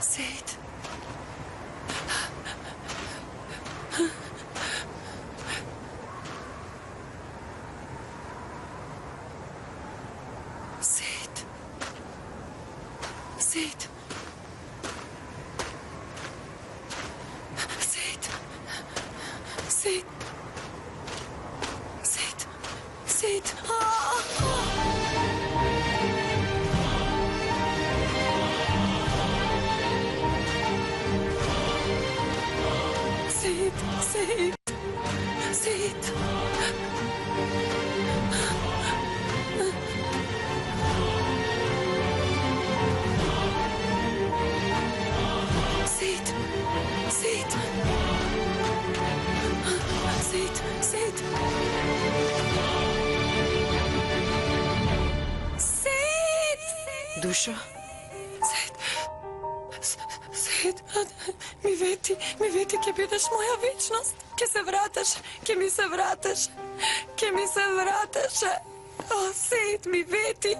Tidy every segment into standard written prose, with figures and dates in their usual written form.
Сейд. Сейд. Сейд. Сейд. Сейд. Сейд. Сейд. Сейд. Сейд. Сейд. Сейд. Сейд. Сейд. Сейд. Сейд. Душа? Сейд, ми вети, ќе бидеш моја вечност. Ќе се вратиш, ќе ми се вратиш. О, Сейд, ми вети,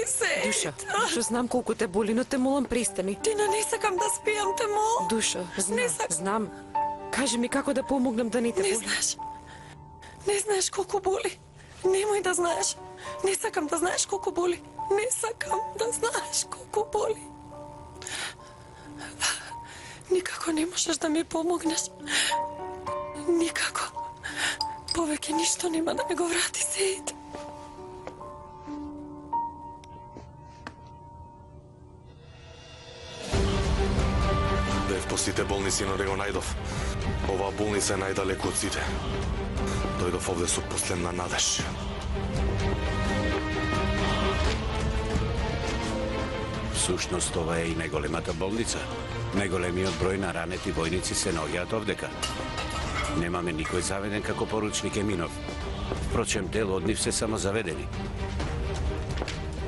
Сейд. Душа, знам колку те боли, но те молам престани. Тина, не сакам да спијам, те молам. Душа, знам. Кажи ми како да помогнам да не те боли. Не знаеш колку боли. Немој да знаеш. Не сакам да знаеш колку боли. Никако не можеш да ми помогнеш. Никако. Повеќе ништо нема да ми го врати, Сейд. Бев по сите болници, но не го најдов. Оваа болница е најдалеку од сите. Дојдов овде со последна надеж. Всушност, ова е и најголемата болница. Најголемиот број на ранети војници се наоѓаат овдека. Немаме никој заведен како поручник Еминов. Впрочем, дел од нив се само заведени.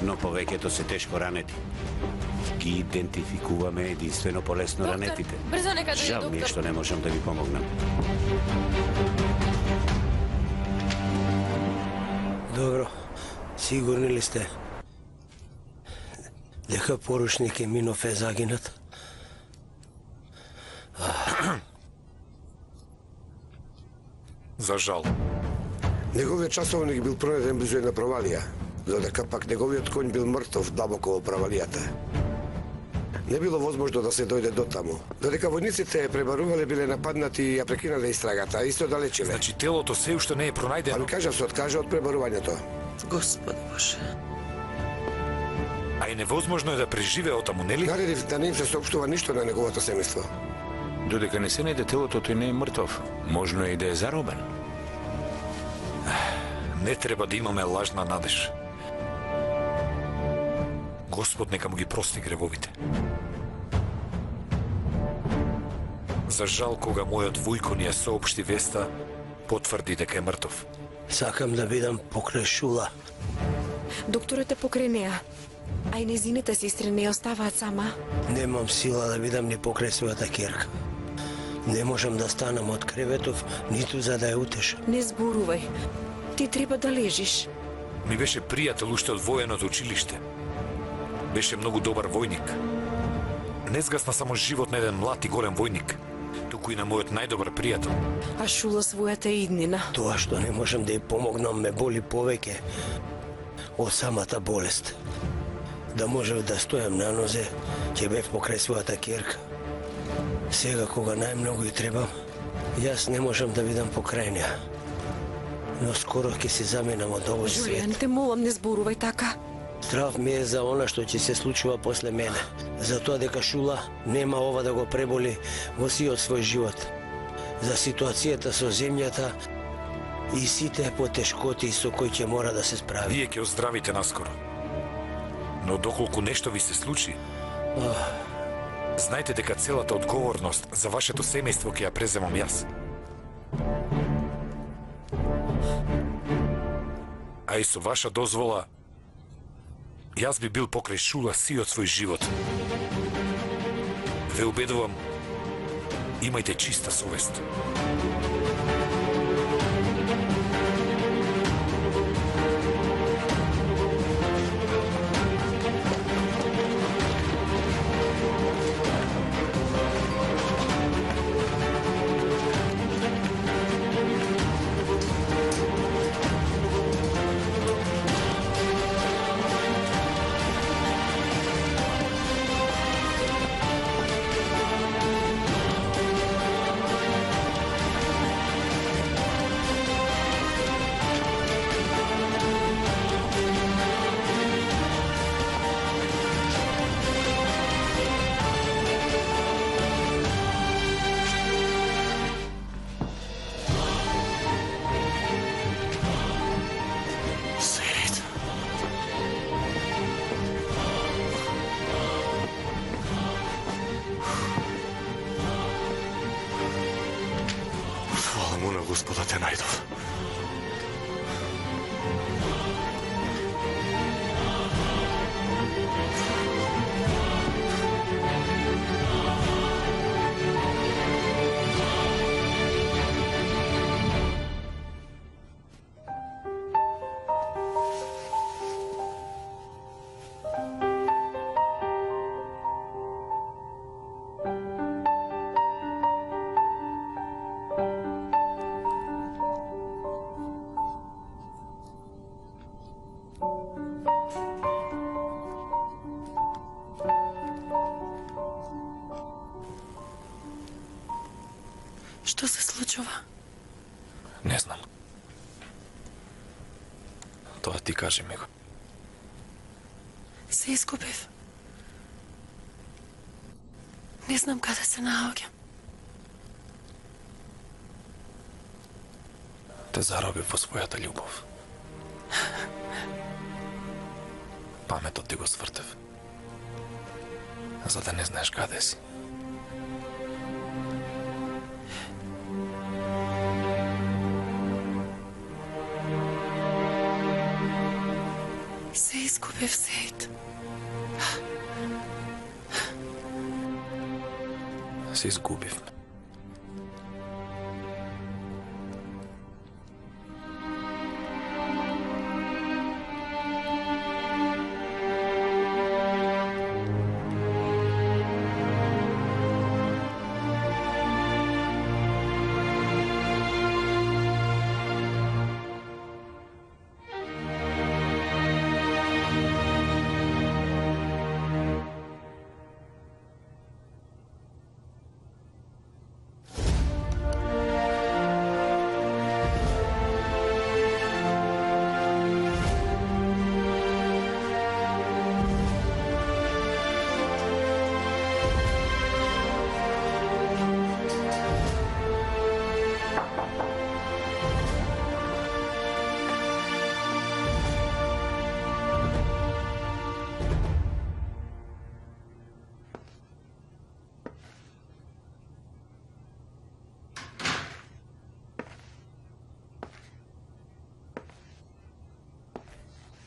Но повеќето се тешко ранети. Ги идентификуваме единствено полесно ранетите. Брзо нека дојде Жал ми е што не можам да ви помогнам. Добро, сигурни ли сте дека поручник Еминов е загинат? За жал. Неговиот часовник бил пронајден близу една провалија, додека пак неговиот коњ бил мртов длабоко во провалијата. Не било возможно да се дојде до таму. Додека војниците пребарувале, биле нападнати и ја прекинале истрагата, исто далечиле. Значи телото се уште не е пронајдено. Ами кажав, се откажа од пребарувањето. Господи Боже. А и невозможно е да преживее отаму, нели? Наредив да не им се соопштува ништо на неговото семејство. Додека не се најде телото, тој не е мртов. Можно е и да е заробен. Не треба да имаме лажна надеж. Господ нека му ги прости гревовите. За жал, кога мојот вујко ни ја соопшти веста, потврди дека е мртов. Сакам да бидам покрај Шула. Докторот е покрај неа, а и незините сестри не ја оставаат сама. Немам сила да бидам ни покрај својата ќерка. Не можам да станам од креветов, ниту за да ја утешам. Не зборувај. Ти треба да лежиш. Ми беше пријател уште од военото училиште. Беше многу добар војник. Не згасна само живот на еден млад и голем војник, туку и на мојот најдобар пријател. А Шула својата иднина. Тоа што не можам да ја помогнам ме боли повеќе од самата болест. Да можев да стојам на нозе, ќе бев покрај својата ќерка. Сега кога најмногу и требам, јас не можам да бидам покрај неа. Но скоро ќе се заменам од овој свет. Џулијан, те молам, не зборувај така. Страв ми е за она што ќе се случува после мене. За тоа дека Шула нема ова да го преболи во сиот свој живот. За ситуацијата со земјата и сите потешкоти со кои ќе мора да се справи. Вие ќе оздравите наскоро. Но доколку нешто ви се случи, знајте дека целата одговорност за вашето семејство ќе ја преземам јас. А и со ваша дозвола, јас би бил покрај Шула сиот свој живот. Ве убедувам, имајте чиста совест. Господа те најдов. Што се случува? Не знам. Тоа ти кажи ми го. Се изгубив. Не знам каде се наоѓам. Те заробив во својата љубов. Паметот ти го свртев. За да не знаеш каде си. Се изгубив, Сеид. Се изгубив.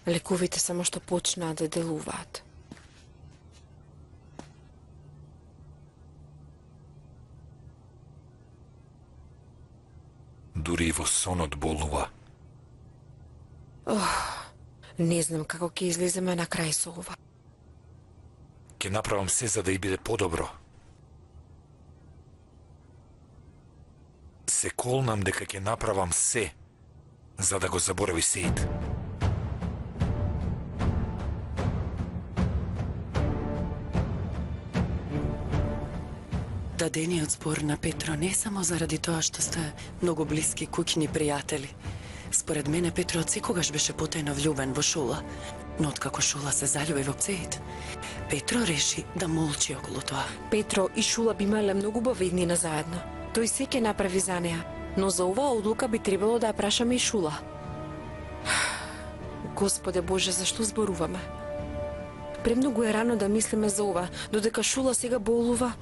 Лековите само што почнаа да делуваат. Дури и во сонот болува. Не знам како ќе излеземе на крај со ова. Ќе направам се за да и биде подобро. Се колнам дека ќе направам се за да го заборави Сеид. Дадениот збор на Петро не само заради тоа што сте многу блиски куќни пријатели. Според мене Петро од секогаш беше потајно влюбен во Шула, но откако Шула се залюби во Сеид, Петро реши да молчи околу тоа. Петро и Шула би имале многу убави иднина заедно. Тој се ќе направи за неа, но за оваа одлука би требало да ја прашаме и Шула. Господе Боже, зашто зборуваме? Премногу е рано да мислиме за ова, додека Шула сега болува.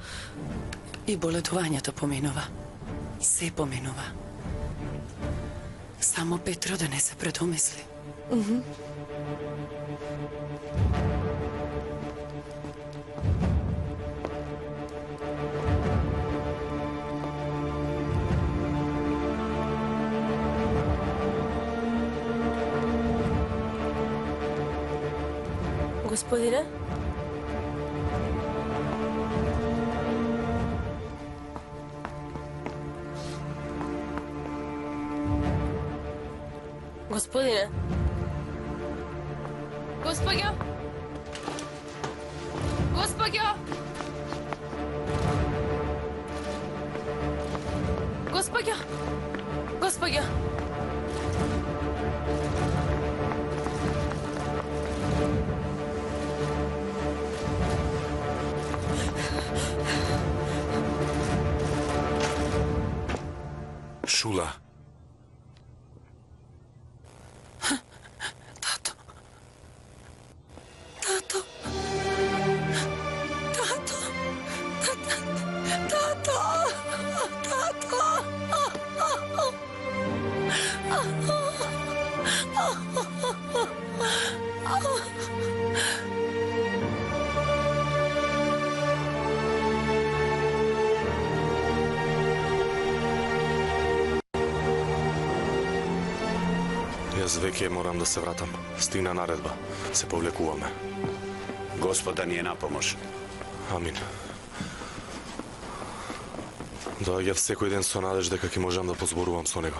И болетувањето поминува. Се поминува. Само Петро да не се предумисли. Господине? Господине? Господјо? Господјо? Господјо? Господјо? Шула. Тато. Тато. Тато. Тато. Тато. Јас веќе морам да се вратам. Стигна наредба. Се повлекуваме. Господа ни е на помош. Амин. Доаѓав секој ден со надеж дека ќе можам да позборувам со него.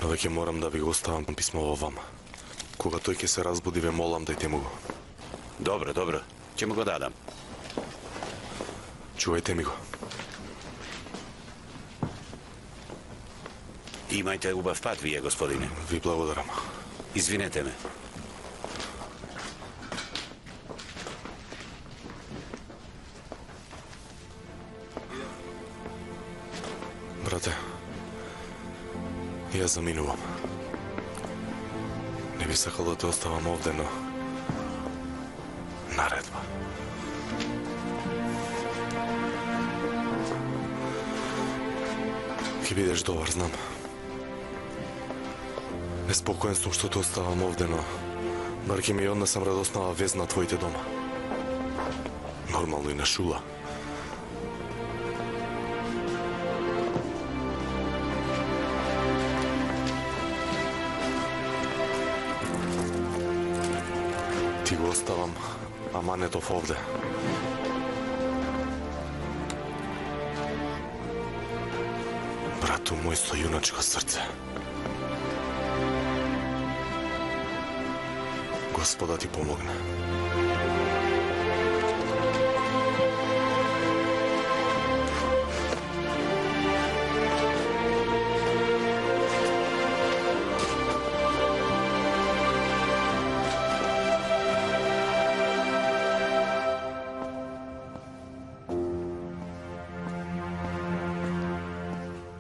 Но веќе морам да ви го оставам писмо во вам. Кога тој ќе се разбуди, ве молам дајте му го. Добро, добро. Ќе му го дадам. Чувајте ми го. Имајте убав пат вие, господине. Ви благодарам. Извинете ме. Брате, јас заминувам. Не би сакал да те оставам овде, но... наредба. Ќе бидеш добар, знам. Неспокоен сум што те оставам овде, но... бар ќе ми однесам радоснава вез на твоите дома. Нормално и на Шула. Ти го оставам аманетов овде. Брату мој со јуначко срце. Господа ти помогне.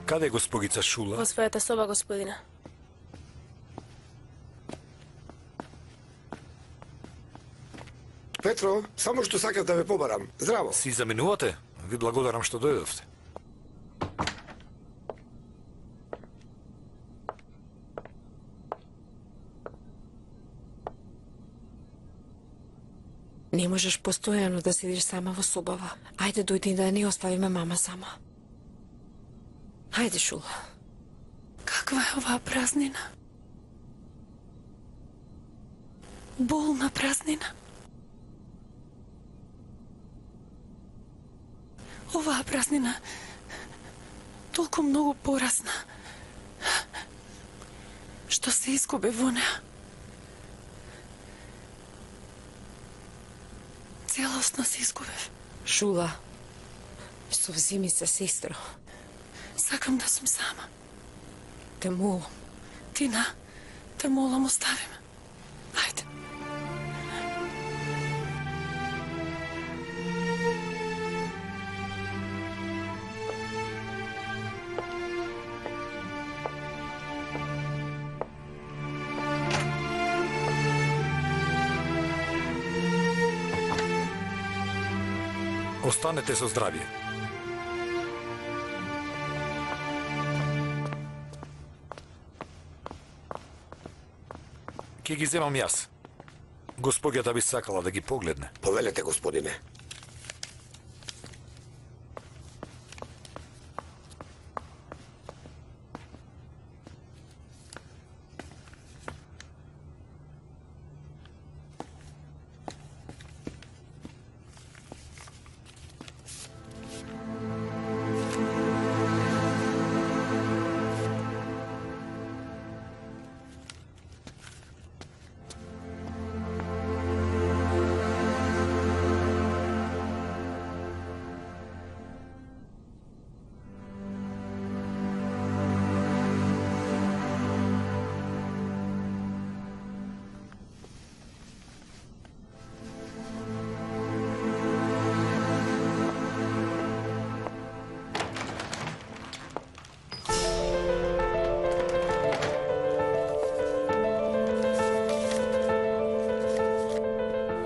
Каде е госпогица Шула? Во својата соба, господине. Петро, само што сакав да ве побарам. Здраво. Си заминувате? Ви благодарам што дојдовте. Не можеш постојано да седиш сама во собава. Ајде дојди да не оставиме мама сама. Ајде, Шула. Каква е оваа празнина? Болна празнина. Оваа празнина толку многу порасна. Што се изгуби во неа. Целосно се изгубив. Шула, совзими се, сестро. Сакам да сум сама. Те молам. Тина, те молам, остави ме. Ајде. Останете со здравје. Ке ги земам јас. Госпоѓата би сакала да ги погледне. Повелете, господине.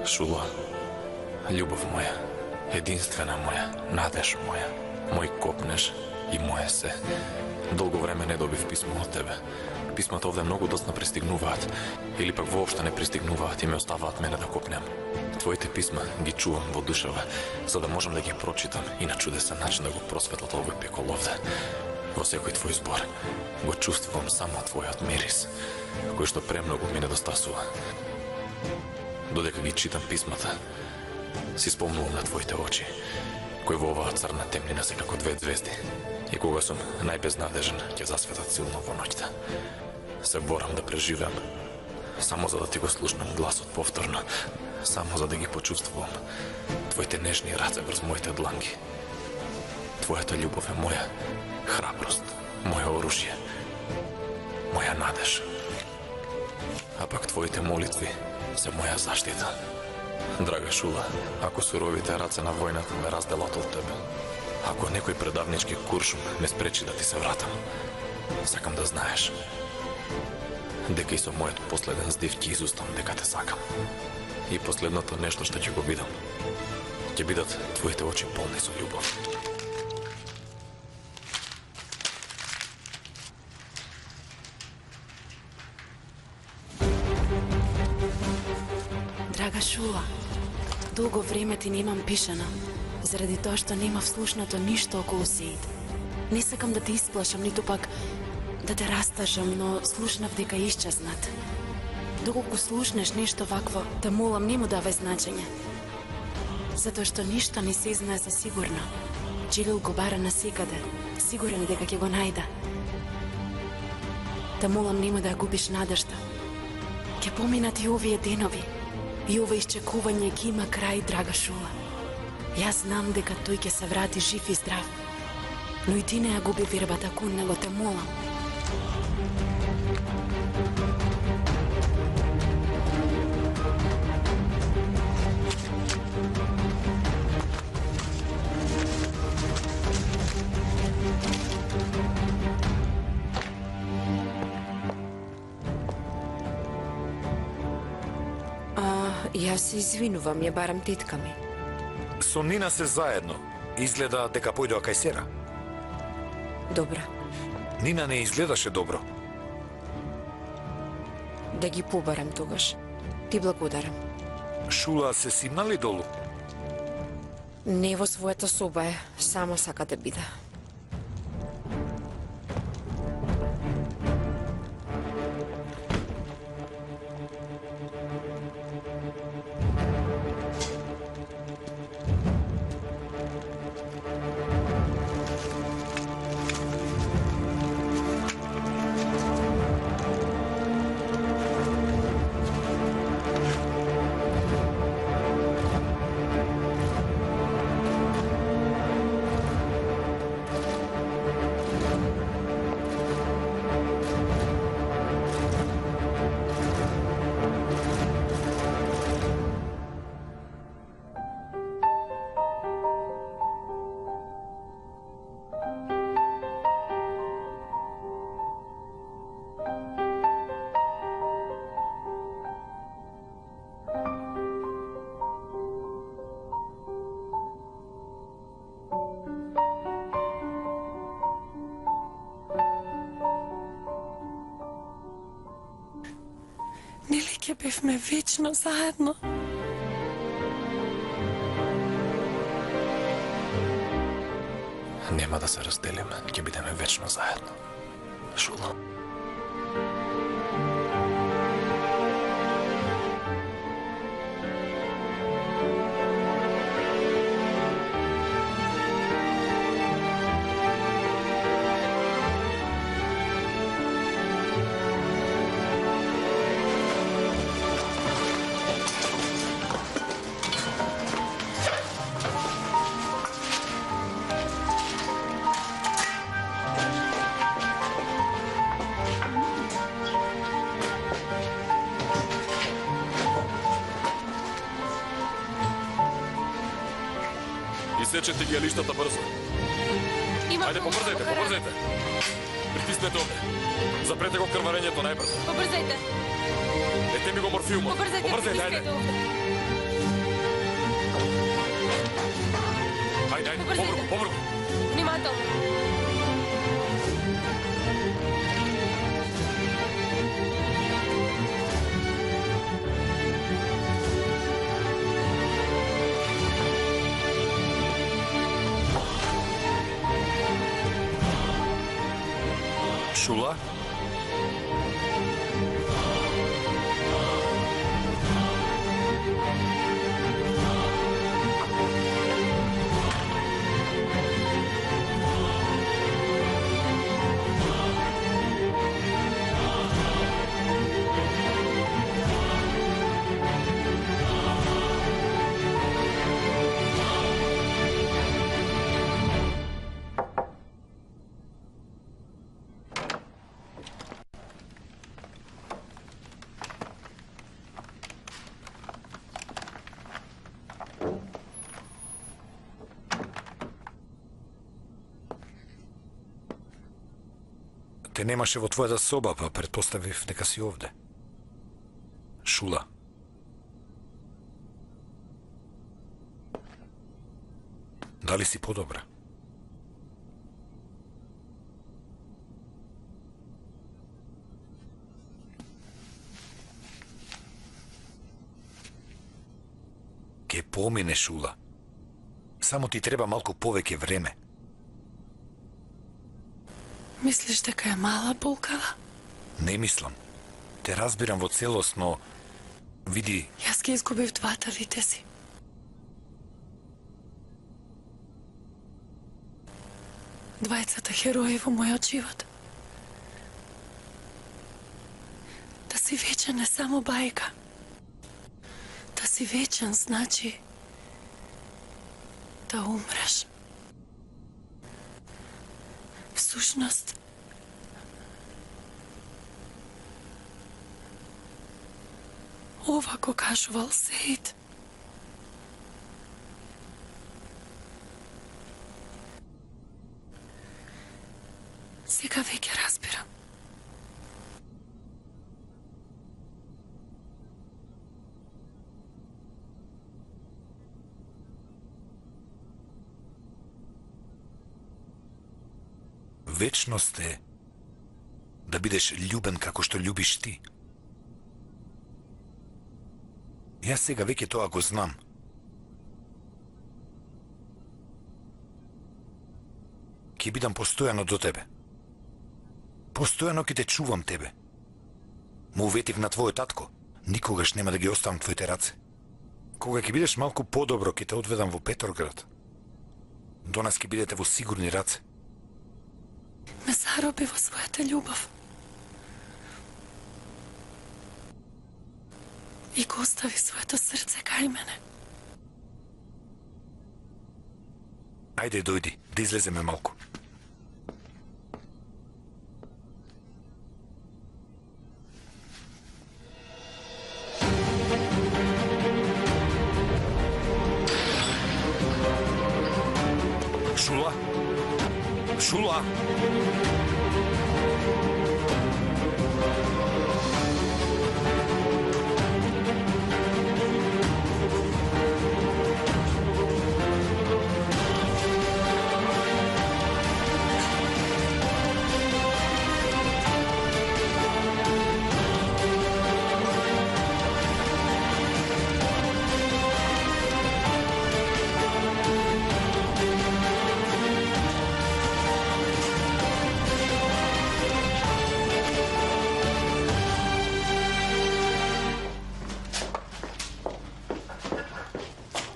Шула, љубов моја, единствена моја, надеж моја, мој копнеш и моје се. Долго време не добив писмо од тебе. писмата овде многу доцна пристигнуваат, или пак воопшто не пристигнуваат и ме оставаат мене да копнем. Твоите писма ги чувам во душава, за да можам да ги прочитам и на чудесен начин да го просветлат овој пекол овде. Во секој твој збор го чувствувам само твојот мирис, кој што премногу ми недостасува. Додека ги читам писмата, си спомнувам на твоите очи, кои во оваа црна темнина се како две звезди. И кога сум најбезнадежен, ќе засветат силно во ноќта. Се борам да преживеам, само за да ти го слушнам гласот повторно, само за да ги почувствувам твоите нежни раце врз моите дланги. Твојата љубов е моја храброст, моја оружје, моја надеж. А пак твоите молитви се моја заштита. Драга Шула, ако суровите раце на војната ме разделат од тебе, ако некој предавнички куршум ме спречи да ти се вратам, сакам да знаеш дека и со мојот последен здив ќе изустам дека те сакам. И последното нешто што ќе го видам, ќе бидат твоите очи полни со љубов. Драга Шула, долго време ти немам пишано, заради тоа што немав слушнато ништо околу Сеид. Не сакам да те исплашам, ниту пак да те растажам, но слушнав дека исчезнат. Доколку слушнеш нешто вакво, да молам не му давај значење. Затоа што ништо не се знае за сигурно. Джилил го бара насекаде, сигурен е дека ќе го најда. Да молам нему да ја губиш надежда. Ќе поминат и овие денови. И ова исчекување ќе има крај, драга Шула. Јас знам дека тој ќе се врати жив и здрав. Но и ти не ја губи вербата кон него, те молам. Јас се извинувам, ја барам тетка ми. Со Нина се заедно. Изгледа дека појдоа кај Сера. Добра. Нина не изгледаше добро. Да ги побарам тогаш. Ти благодарам. Шула се симнали долу? Не во својата соба е, сама сака да биде. Ќе бевме вечно заедно. Нема да се разделиме, ќе бидеме вечно заедно. Шула. Сечете ги лиштата брзо. Ајде, побрзајте. Притиснете овде. Запрете го крварењето најбрзо. Побрзајте. Дете ми го морфиумот. Побрзајте, ајде. Ајде, побрзо. Внимателно. Шула? Те немаше во твојата соба, па предпоставив дека си овде. Шула. Дали си подобра? Ке помине, Шула. Само ти треба малку повеќе време. Мислиш дека е мала болкава? Не мислам. Те разбирам во целост, но види, Јас ги изгубив двата витези. Двајцата херои во мојот живот. Да си вечен е само бајка. Да си вечен значи да умреш. Всушност, ова го кажувал Сеид. Сега веќе разбирам. вечност е да бидеш љубен како што љубиш ти. Јас сега веќе тоа го знам. Ќе бидам постојано до тебе. Постојано ќе те чувам тебе. Му уветив на твојот татко. Никогаш нема да ги оставам твоите раце. Кога ќе бидеш малку подобро, ќе те одведам во Петроград. До нас ќе бидете во сигурни раце. Ме зароби во својата љубов. И го остави своето срце кај мене. Ајде, дојди, да излеземе малку. Шула? Шула?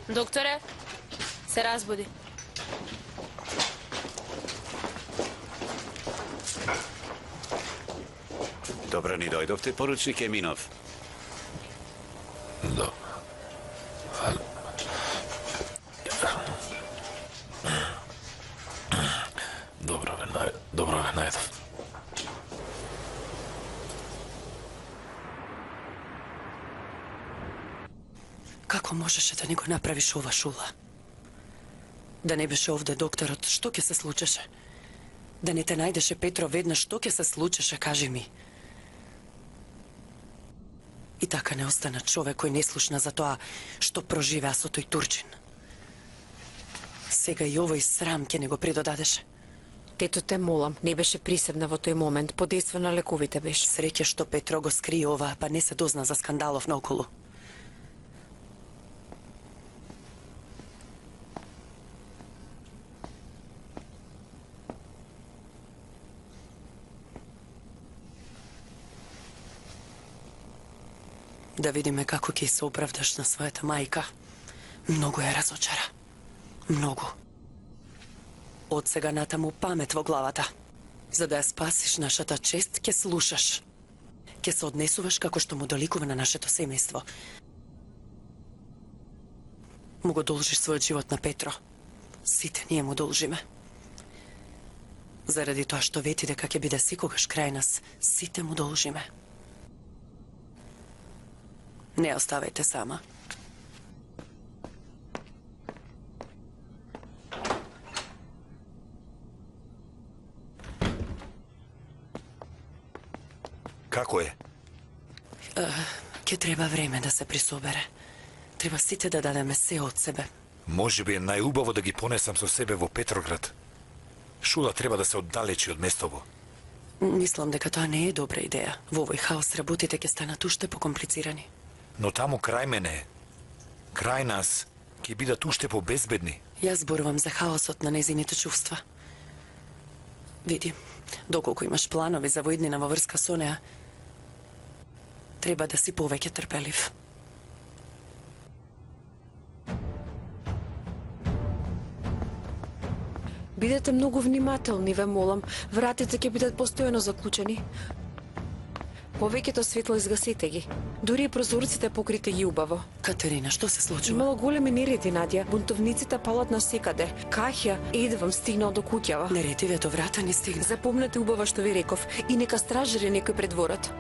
Докторе, се разбуди. Добро ни дојдовте, поручник Еминов. Да. Добро ве најдов. Како можеше да ни го направиш ова, Шула? Да не беше овде докторот, што ќе се случеше? Да не те најдеше Петро веднаш, што ќе се случеше, кажи ми? И така не остана човек кој не слушна за тоа што проживеа со тој турчин. Сега и овој срам ќе не го придодадеше. Тето, те молам, не беше присебна во тој момент, подейства на лековите беше. Среќа што Петро го скри ова, па не се дозна за скандалов наоколу. Да видиме како ќе се оправдаш на својата мајка. Многу ја разочара. Многу. Од сега натаму памет во главата. За да ја спасиш нашата чест, ќе слушаш. Ќе се однесуваш како што му доликува на нашето семејство. Му го должиш својот живот на Петро. Сите ние му должиме. Заради тоа што вети дека ќе биде секогаш крај нас, сите му должиме. Не оставајте сама. Како е? Ќе треба време да се присобере. Треба сите да дадеме се од себе. Може би е најубаво да ги понесам со себе во Петроград. Шула треба да се оддалечи од местово. Мислам дека тоа не е добра идеја. Во овој хаос работите ќе станат уште покомплицирани. Но таму крај мене, крај нас, ќе бидат уште побезбедни. Јас зборувам за хаосот на незините чувства. Види, доколку имаш планови за воиднина во врска со неа, треба да си повеќе трпелив. Бидете многу внимателни, ве молам. Вратите ќе бидат постојано заклучени. Повеќето светло изгасете ги. Дури и прозорците покрите ги убаво. Катерина, што се случува? Имало големи нереди, Надја. Бунтовниците палат на секаде. Каќа едвам стигнал до куќава. Нередиве до врата ни стигна. Запомнете убаво што ви реков и нека стражари некој пред дворот.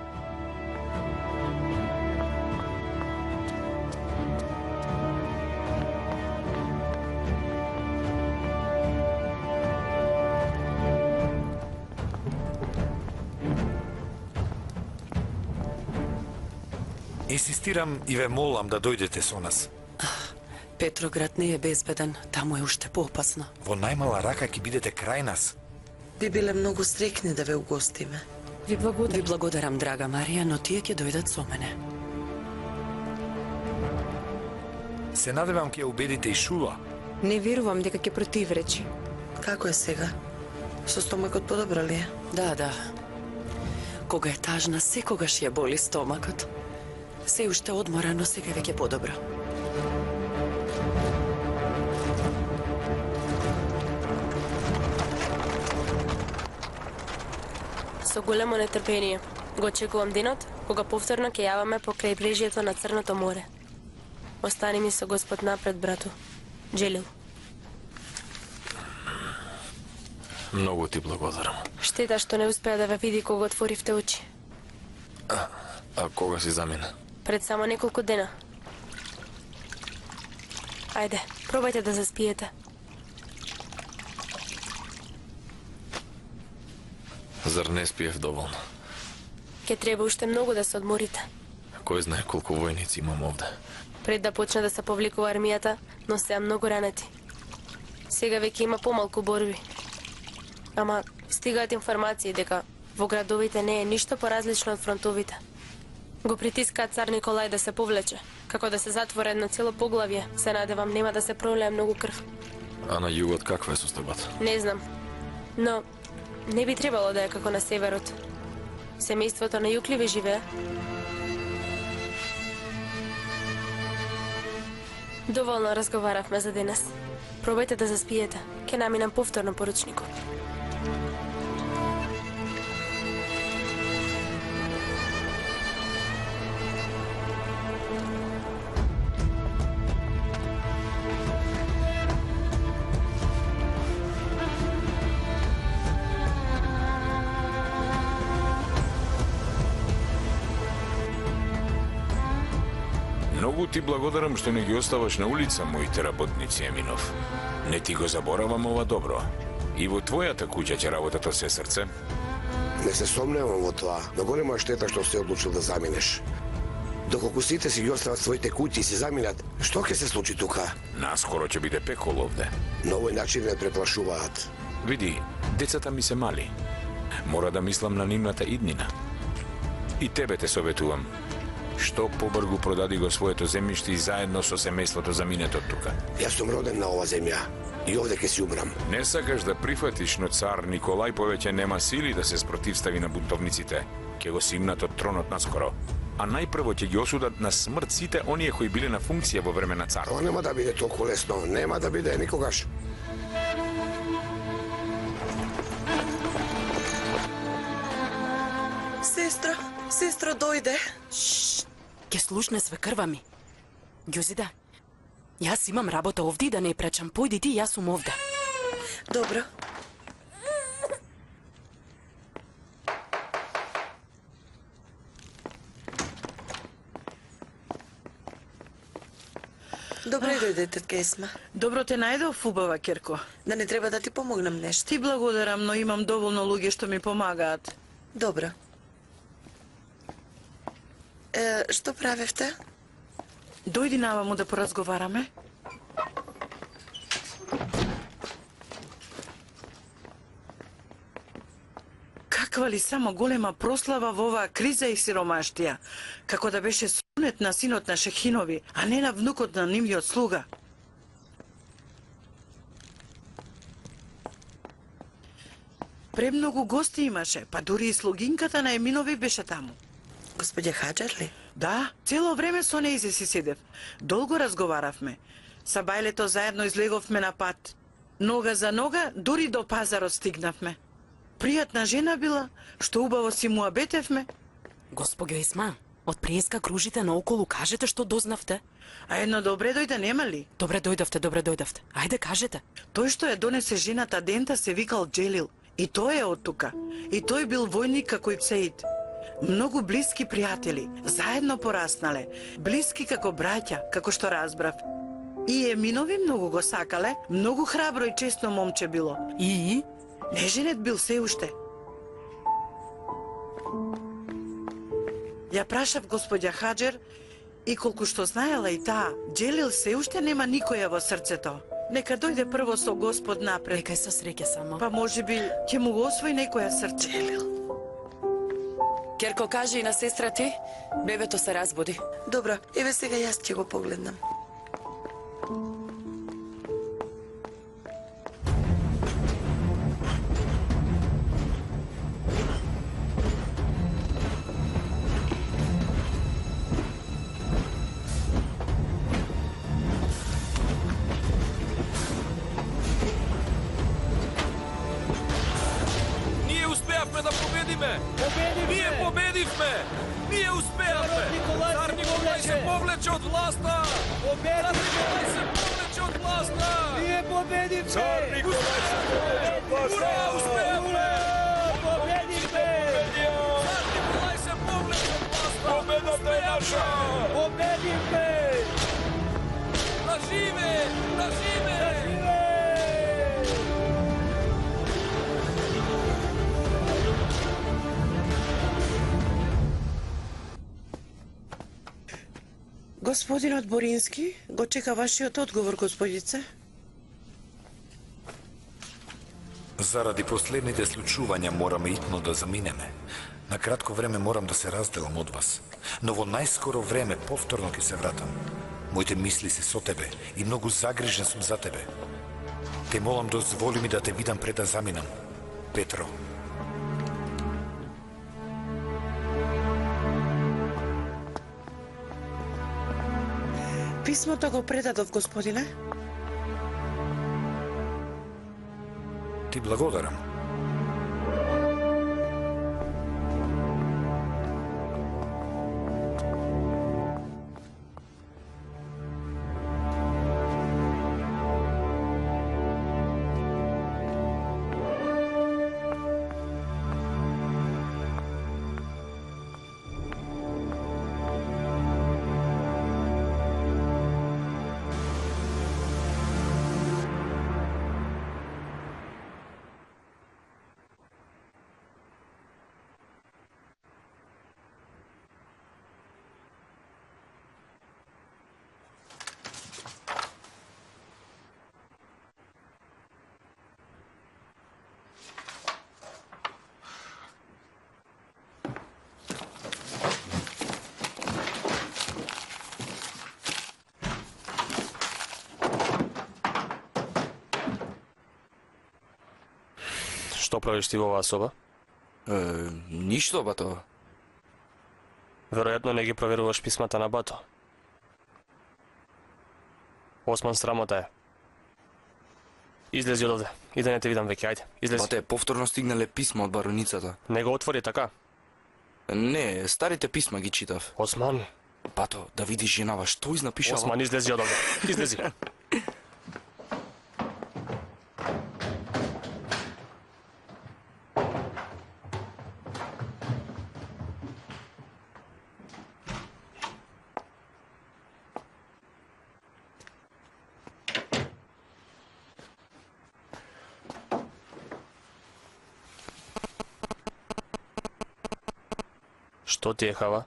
Инсистирам и ве молам да дојдете со нас. Петроград не е безбеден, таму е уште поопасно. Во најмала рака ќе бидете крај нас. Би биле многу стрекни да ве угостиме. Ви благодарам. Ви благодарам, драга Марија, но тие ќе дојдат со мене. Се надевам ќе убедите и Шула. Не верувам дека ќе противречи. Како е сега? Со стомакот подобро ли е? Да. Кога е тажна, секогаш ја боли стомакот. Се уште одмора, но сега веќе подобро. Со големо нетрпение го очекувам денот кога повторно ќе јаваме по крајбрежјето на Црното море. Остани ми со Господ напред, брату. Джелил. Многу ти благодарам. Штета што не успеа да ве види кога отворивте очи. А кога си замина? Пред само неколку дена. Ајде, пробајте да заспиете. Зар не спиев доволно? Ке треба уште многу да се одморите. Кој знае колку војници имам овде. Пред да почне да се повлекува армијата, но се многу ранети. Сега веќе има помалку борби. Ама стигаат информации дека во градовите не е ништо поразлично од фронтовите. Го притискаат цар Николај да се повлече, како да се затвори едно цело поглавје. Се надевам нема да се пролее многу крв. А на југот каква е состојбата? Не знам, но не би требало да е како на северот. Семејството на југ ли ви живее? Доволно разговаравме за денес. Пробајте да заспиете. Ке наминам повторно поручникот. Многу ти благодарам што не ги оставаш на улица моите работници, Еминов. Не ти го заборавам ова добро. И во твојата куќа ќе работата се срце. Не се сомневам во тоа, но голема штета што се одлучил да заминеш. Доколку сите си ги остават своите куќи и си заминат, што ќе се случи тука? Наскоро ќе биде пекол овде. На овој начин не преплашуваат. Види, децата ми се мали. Мора да мислам на нивната иднина. И тебе те советувам. Што побргу продади го своето земјиште и заедно со семејството заминете од тука. Јас сум роден на ова земја и овде ќе си умрам. Не сакаш да прифатиш, но цар Николај повеќе нема сили да се спротивстави на бунтовниците. Ќе го симнат од тронот наскоро. а најпрво ќе ги осудат на смрт сите оние кои биле на функција во време на царот. Тоа нема да биде толку лесно, нема да биде никогаш. Сестро, дојде. Ке слушне све крва ми. Ѓузида, јас имам работа овде и да не пречам. Појди ти, јас сум овде. Добро. Добре дојде, тетка Есма. Добро те најдов, убава Керко. Да не треба да ти помогнам нешто. Ти благодарам, но имам доволно луѓе што ми помагаат. Добро. Што правевте? Дојди наваму да поразговараме. Каква ли само голема прослава во оваа криза и сиромаштија, како да беше сунет на синот на Шехинови, а не на внукот на нивниот слуга. Премногу гости имаше, па дури и слугинката на Еминови беше таму. Господја Хаџар ли? Да, цело време со нејзе си седев. Долго разговаравме. Са бајлето заедно излеговме на пат. Нога за нога, дури до пазарот стигнавме. Пријатна жена била, што убаво си муабетевме. Госпоѓо Есма, од приеска кружите наоколу, кажете што дознавте. А едно добре дојде, нема ли? Добре дојдовте. Ајде, кажете. Тој што ја донесе жената Дента се викал Джелил. И тој е од тука. И тој бил војник како и Псеид. Многу блиски пријатели, заедно пораснале, блиски како браќа, како што разбрав. И Еминови многу го сакале, многу храбро и честно момче било. И? Неженет бил се уште. Ја прашав господја Хаџер и колку што знаела и таа, Джелил се уште нема никоја во срцето. Нека дојде прво со Господ напред. Нека се среќа само. Па можеби ќе му го освои некоја срце. Джелил. Керко, кажи и на сестра ти, бебето се разбуди. Добро, еве сега јас ќе го погледнам. Ние успеавме да победиме! Ние победивме! Ние успеавме! Цар Николај се повлече од власта! Цар Николај се повлече од власта! Ние победивме! Цар Николај се повлече од власта! Ура, успеавме! Победивме! Цар Николај се повлече од власта! Победата е наша! Победивме! Да живе! Да живе! Господинот Борински го чека вашиот одговор, господице. Заради последните случувања мораме итно да заминеме. На кратко време морам да се разделам од вас. Но во најскоро време повторно ќе се вратам. Моите мисли се со тебе и многу загрижен сум за тебе. Те молам дозволи ми да те видам пред да заминам. Петро. Писмото го предадов, господине. Ти благодарам. Што правиш ти во оваа соба? Ништо, бато. Веројатно не ги проверуваш писмата на Бато. Осман, срамота е. Излези од овде. И да не те видам веќе, ајде, излези. Бате, повторно стигнале писма од бароницата. Не го отвори така? Не, старите писма ги читав. Осман. Бато, да видиш женава, што изнапишала? Осман, излези од овде. Излези. Што ти е, Хава?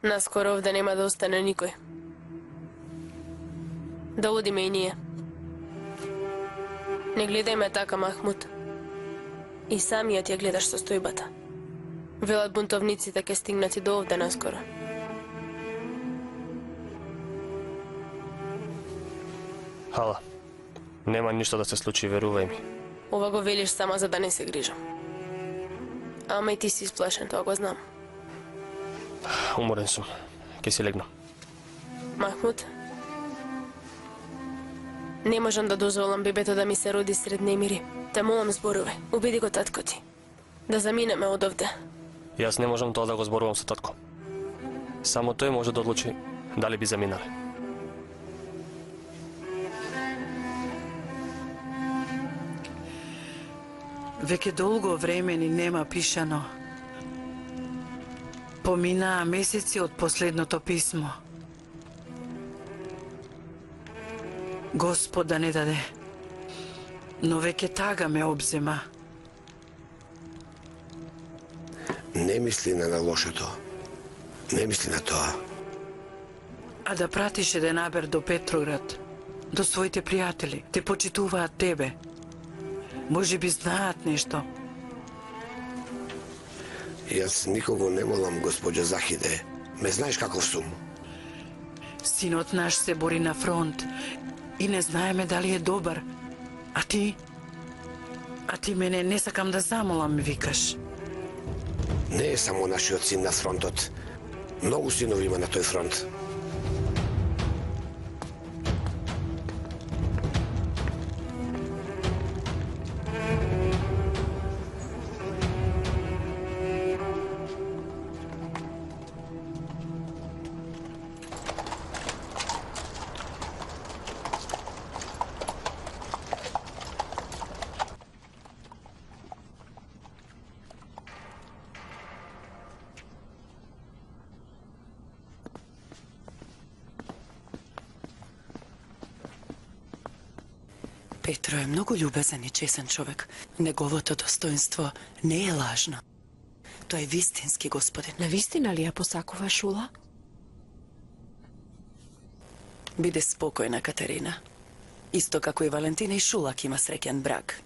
Наскоро овде нема да остане никој. Да одиме и ние. Не гледај ме така, Махмуд. И самиот ја гледаш состојбата. Велат бунтовниците ке стигнат и до овде наскоро. Хала, нема ништо да се случи, верувај ми. Ова го велиш само за да не се грижам. Ама и ти си исплашен, тоа го знам. Уморен сум. Ке си легнам. Махмуд, не можам да дозволам бебето да ми се роди сред немири. Те молам, зборувај. Убеди го татко ти. Да заминеме од овде. Јас не можам тоа да го зборувам со татко. Само тој може да одлучи дали би заминале. Веќе долго време ни нема пишано. Поминаа месеци од последното писмо. Господ да не даде. Но веќе тага ме обзема. Не мисли на лошото. Не мисли на тоа. А да пратиш еден абер до Петроград, до своите пријатели, те почитуваат тебе. Може би знаат нешто. Јас никого не молам, госпоđа Захиде. Ме знаеш каков сум. Синот наш се бори на фронт и не знаеме дали е добар. А ти? А ти мене не сакам да замолам, ми викаш. Не е само нашиот син на фронтот. Многу синови има на тој фронт. Петро е многу љубезен и чесен човек. Неговото достоинство не е лажно. Тој е вистински господин. На вистина ли ја посакува Шула? Биде спокојна, Катерина. Исто како и Валентина, и Шулак има среќен брак.